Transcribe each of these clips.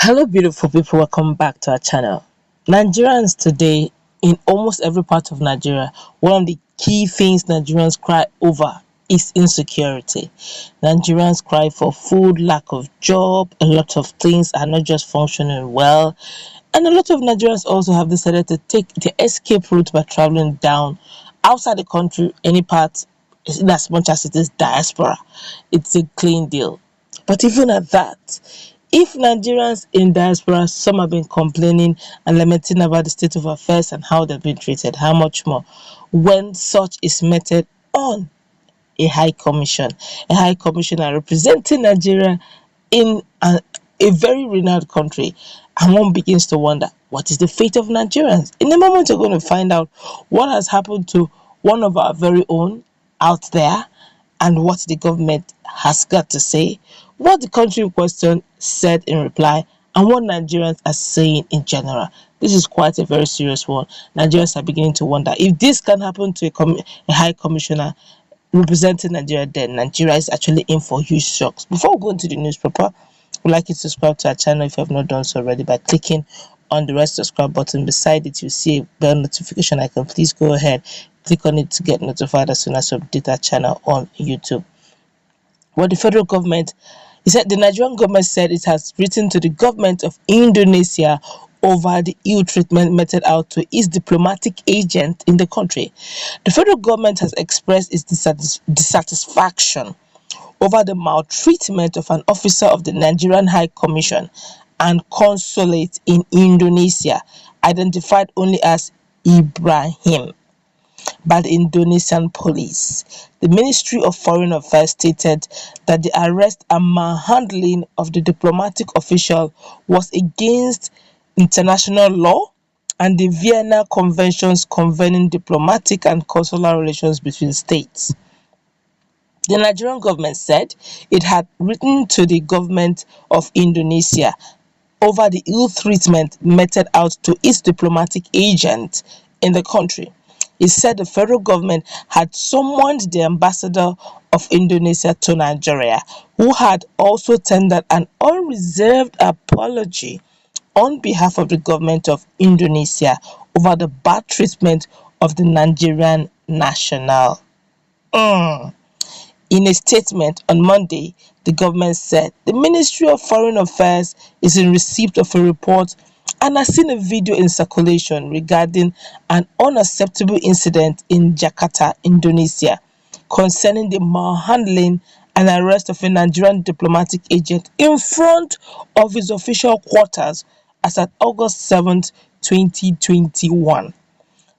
Hello, beautiful people. Welcome back to our channel. Nigerians today, in almost every part of Nigeria, one of the key things Nigerians cry over is insecurity. Nigerians cry for food, lack of job, a lot of things are not just functioning well, and a lot of Nigerians also have decided to take the escape route by traveling down outside the country, any part, in as much as it is diaspora. It's a clean deal. But even at that, if Nigerians in diaspora, some have been complaining and lamenting about the state of affairs and how they've been treated, how much more when such is meted on a high commission, a high commissioner representing Nigeria in a very renowned country, and one begins to wonder, what is the fate of Nigerians? In a moment, you're going to find out what has happened to one of our very own out there and what the government has got to say, what the country in question said in reply, and what Nigerians are saying in general. This is quite a very serious one. Nigerians are beginning to wonder if this can happen to a high commissioner representing Nigeria, then Nigeria is actually in for huge shocks. Before we go into the news proper, we'd like you to subscribe to our channel if you have not done so already by clicking on the red subscribe button. Beside it, you see a bell notification icon. Please go ahead, click on it to get notified as soon as we update our channel on YouTube. Well, the federal government, the Nigerian government said it has written to the government of Indonesia over the ill treatment meted out to its diplomatic agent in the country. The federal government has expressed its dissatisfaction over the maltreatment of an officer of the Nigerian High Commission and Consulate in Indonesia, identified only as Ibrahim, by the Indonesian police. The Ministry of Foreign Affairs stated that the arrest and manhandling of the diplomatic official was against international law and the Vienna Conventions concerning diplomatic and consular relations between states. The Nigerian government said it had written to the government of Indonesia over the ill treatment meted out to its diplomatic agent in the country. It said the federal government had summoned the ambassador of Indonesia to Nigeria, who had also tendered an unreserved apology on behalf of the government of Indonesia over the bad treatment of the Nigerian national. In a statement on Monday, the government said the Ministry of Foreign Affairs is in receipt of a report and has seen a video in circulation regarding an unacceptable incident in Jakarta, Indonesia, concerning the manhandling and arrest of a Nigerian diplomatic agent in front of his official quarters as at August 7th, 2021.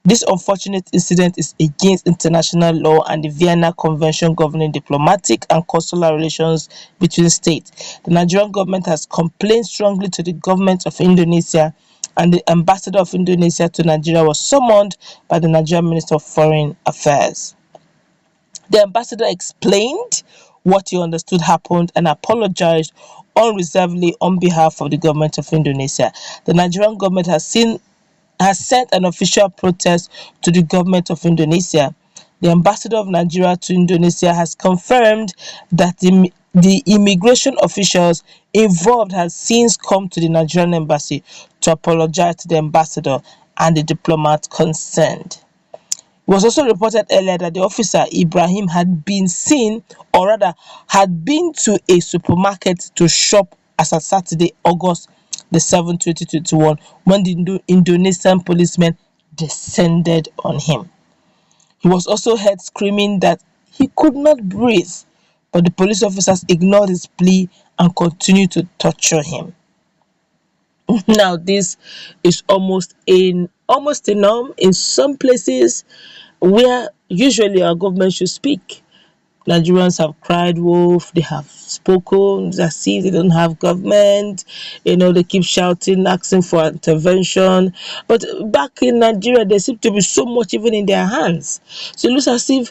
This unfortunate incident is against international law and the Vienna Convention governing diplomatic and consular relations between states. The Nigerian government has complained strongly to the government of Indonesia, and the ambassador of Indonesia to Nigeria was summoned by the Nigerian Minister of Foreign Affairs. The ambassador explained what he understood happened and apologized unreservedly on behalf of the government of Indonesia. The Nigerian government has sent an official protest to the government of Indonesia. The ambassador of Nigeria to Indonesia has confirmed that the immigration officials involved has since come to the Nigerian embassy to apologize to the ambassador and the diplomat concerned. It was also reported earlier that the officer, Ibrahim, had been seen, or rather had been to a supermarket to shop as of Saturday, August the 7th, 2021, when the Indonesian policemen descended on him. He was also heard screaming that he could not breathe, but the police officers ignored his plea and continued to torture him. Now, this is almost a norm in some places where usually our government should speak. Nigerians have cried wolf, they have spoken as if they don't have government, they keep shouting, asking for intervention. But back in Nigeria, there seems to be so much even in their hands. So it looks as if,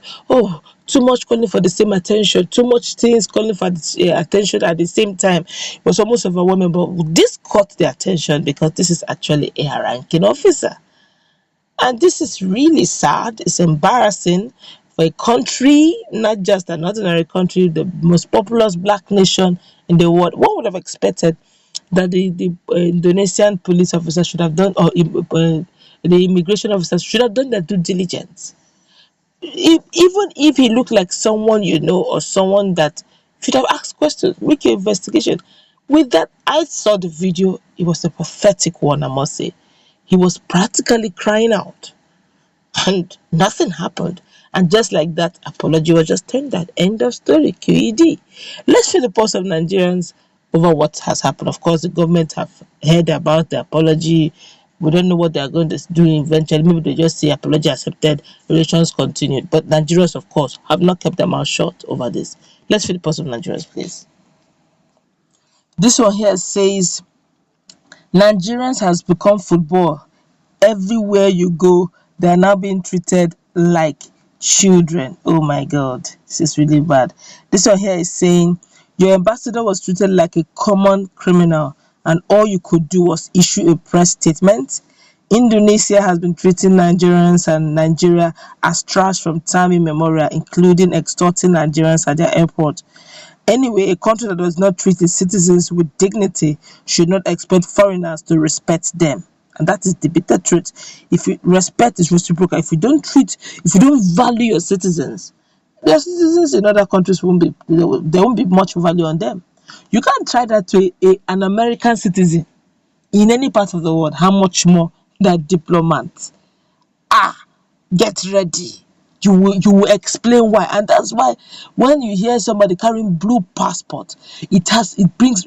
too much calling for the same attention, too much things calling for the, attention at the same time. It was almost overwhelming, but this caught their attention because this is actually a ranking officer. And this is really sad, it's embarrassing for a country, not just an ordinary country, the most populous black nation in the world. One would have expected that the Indonesian police officer should have done, or the immigration officers should have done their due diligence. Even if he looked like someone you know, or someone that should have asked questions, make your investigation. With that, I saw the video. It was a pathetic one, I must say. He was practically crying out, and nothing happened. And just like that, apology was just tendered. End of story. QED. Let's feel the pulse of Nigerians over what has happened. Of course, the government have heard about the apology. We don't know what they are going to do eventually. Maybe they just say apology accepted, relations continued. But Nigerians, of course, have not kept their mouth shut over this. Let's feel the pulse of Nigerians, please. This one here says Nigerians has become football. Everywhere you go, they are now being treated like children. Oh my god, this is really bad. This one here is saying your ambassador was treated like a common criminal, and all you could do was issue a press statement. Indonesia has been treating Nigerians and Nigeria as trash from time immemorial, including extorting Nigerians at their airport. Anyway, a country that does not treat its citizens with dignity should not expect foreigners to respect them. And that is the bitter truth. If you respect is reciprocal, if you don't value your citizens, their citizens in other countries there won't be much value on them. You can't try that to an American citizen in any part of the world. How much more that diplomat? Get ready. You will explain why. And that's why when you hear somebody carrying blue passport, it brings,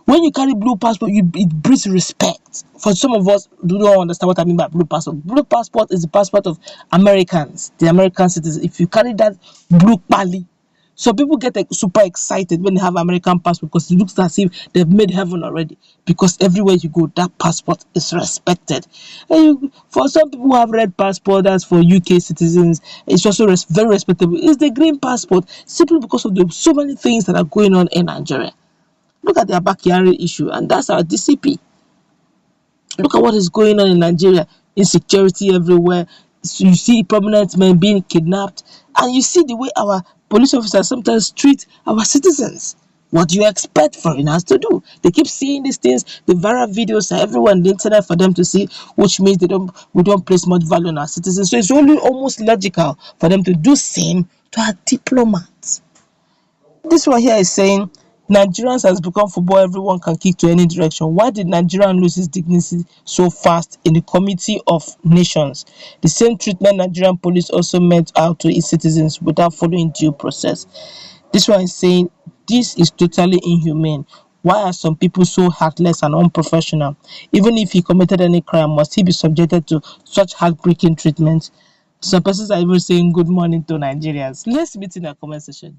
when you carry blue passport, it brings respect. For some of us who don't understand what I mean by blue passport, blue passport is the passport of Americans, the American citizens. If you carry that blue pali, so people get super excited when they have American passport, because it looks as if they've made heaven already. Because everywhere you go, that passport is respected. And for some people who have red passport, that's for UK citizens, it's also very respectable. It's the green passport, simply because of the so many things that are going on in Nigeria. Look at their backyard issue, and that's our DCP. Look at what is going on in Nigeria. Insecurity everywhere. So you see prominent men being kidnapped, and you see the way our police officers sometimes treat our citizens. What do you expect foreigners to do? They keep seeing these things, the viral videos are everywhere on the internet for them to see, which means we don't place much value on our citizens. So it's only almost logical for them to do same to our diplomats. This one here is saying Nigerians has become football, everyone can kick to any direction. Why did Nigeria lose its dignity so fast in the Committee of Nations? The same treatment Nigerian police also meant out to its citizens without following due process. This one is saying this is totally inhumane. Why are some people so heartless and unprofessional? Even if he committed any crime, must he be subjected to such heartbreaking treatment? Some persons are even saying good morning to Nigerians. Let's meet in the comment section.